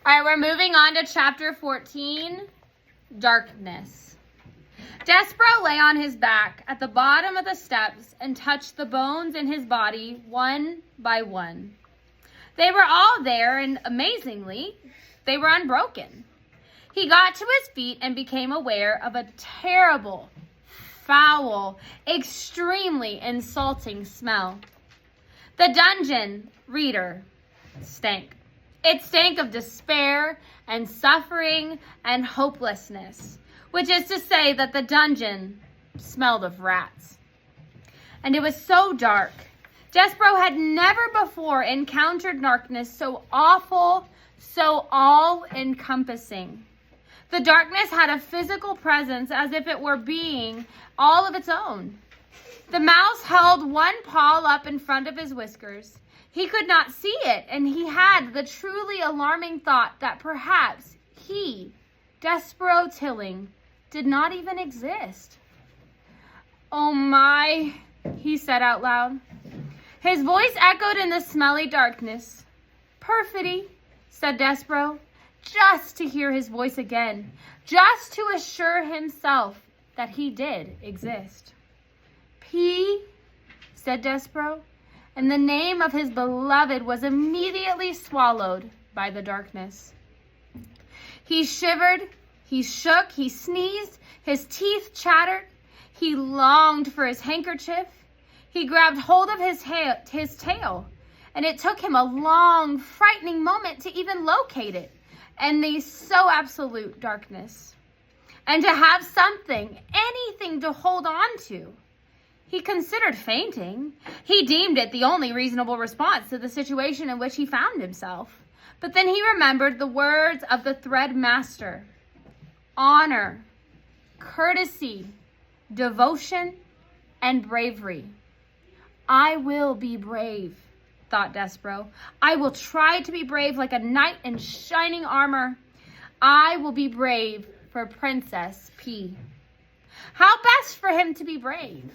All right, we're moving on to chapter 14, darkness. Despereaux lay on his back at the bottom of the steps and touched the bones in his body one by one. They were all there, and amazingly, they were unbroken. He got to his feet and became aware of a terrible, foul, extremely insulting smell. The dungeon, reader, stank. It stank of despair and suffering and hopelessness, which is to say that the dungeon smelled of rats. And it was so dark. Despereaux had never before encountered darkness so awful, so all-encompassing. The darkness had a physical presence as if it were being all of its own. The mouse held one paw up in front of his whiskers. He could not see it, and he had the truly alarming thought that perhaps he, Despereaux Tilling, did not even exist. "Oh my," he said out loud. His voice echoed in the smelly darkness. "Perfidy," said Despereaux, just to hear his voice again, just to assure himself that he did exist. "P," said Despereaux, and the name of his beloved was immediately swallowed by the darkness. He shivered, he shook, he sneezed, his teeth chattered. He longed for his handkerchief. He grabbed hold of his tail, and it took him a long, frightening moment to even locate it in the so absolute darkness, and to have something, anything to hold on to. He considered fainting. He deemed it the only reasonable response to the situation in which he found himself. But then he remembered the words of the thread master. Honor, courtesy, devotion, and bravery. "I will be brave," thought Despereaux. "I will try to be brave like a knight in shining armor. I will be brave for Princess P." How best for him to be brave?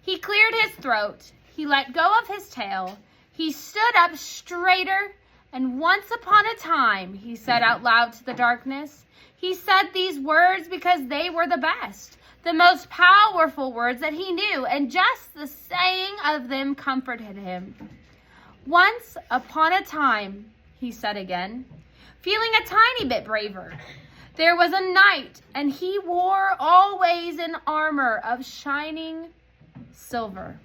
He cleared his throat. He let go of his tail. He stood up straighter, and once upon a time, he said out loud to the darkness. He said these words because they were the best, the most powerful words that he knew, and just the saying of them comforted him. "Once upon a time," he said again, feeling a tiny bit braver. "There was a knight, and he wore always an armor of shining silver."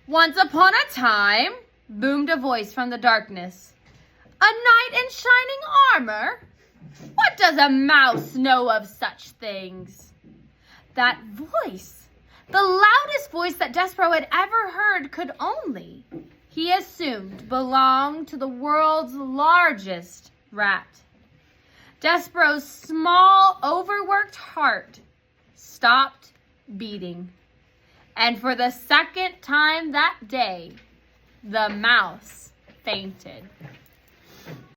"Once upon a time," boomed a voice from the darkness. "A knight in shining armor? What does a mouse know of such things?" That voice, the loudest voice that Despereaux had ever heard, could only, he assumed, belong to the world's largest rat. Despereaux's small, overworked heart stopped beating. And for the second time that day, the mouse fainted.